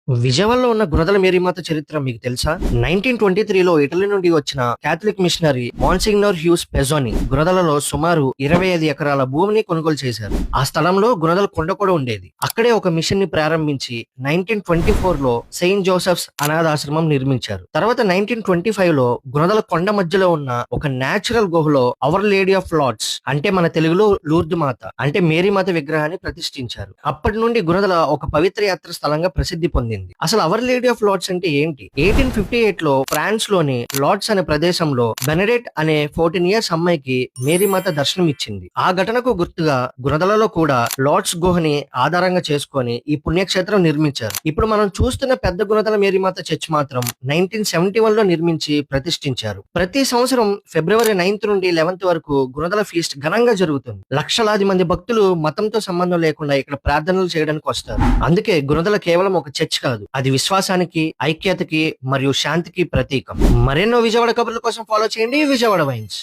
విజయవాడలో ఉన్న గుణదల మేరీమాత చరిత్ర మీకు తెలుసా? 1923లో ఇటలీ నుండి వచ్చిన కాథలిక్ మిషనరీ మాన్సిగ్నోర్ హ్యూస్ పెజోని గుణదలలో సుమారు 25 ఎకరాల భూమిని కొనుగోలు చేశారు. ఆ స్థలంలో గుణదల కొండ కూడా ఉండేది. అక్కడే ఒక మిషన్ ని ప్రారంభించి 1924లో సెయింట్ జోసెఫ్స్ అనాథాశ్రమం నిర్మించారు. తర్వాత 1925లో గుణదల కొండ మధ్యలో ఉన్న ఒక నేచురల్ గుహలో అవర్ లేడీ ఆఫ్ లార్డ్స్ అంటే మన తెలుగులో లూర్దు మాత అంటే మేరీమాత విగ్రహాన్ని ప్రతిష్ఠించారు. అప్పటి నుండి గుణదల ఒక పవిత్ర యాత్ర స్థలంగా ప్రసిద్ధి పొందింది. అసలు అవర్ లేడీ ఆఫ్ లార్డ్స్ అంటే ఏంటి? 1858లో ఫ్రాన్స్ లోని లార్డ్స్ అనే ప్రదేశంలో బెనెడెట్ అనే 14 ఇయర్స్ అమ్మాయికి మేరీమాత దర్శనం ఇచ్చింది. ఆ ఘటనకు గుర్తుగా గుణదలలో కూడా లార్డ్స్ గుహని ఆధారంగా చేసుకొని ఈ పుణ్యక్షేత్రం నిర్మించారు. ఇప్పుడు మనం చూస్తున్న పెద్ద గుణదల మేరీమాత చర్చ్ మాత్రం 1971లో నిర్మించి ప్రతిష్ఠించారు. ప్రతి సంవత్సరం ఫిబ్రవరి 9th నుండి 11th వరకు గుణదల ఫీస్ట్ ఘనంగా జరుగుతుంది. లక్షలాది మంది భక్తులు మతంతో సంబంధం లేకుండా ఇక్కడ ప్రార్థనలు చేయడానికి వస్తారు. అందుకే గుణదల కేవలం ఒక చర్చ్ కాదు, అది విశ్వాసానికి, ఐక్యతకి మరియు శాంతికి ప్రతీకం. మరెన్నో విజయవాడ కబుర్ల కోసం ఫాలో చేయండి విజయవాడ వైన్స్.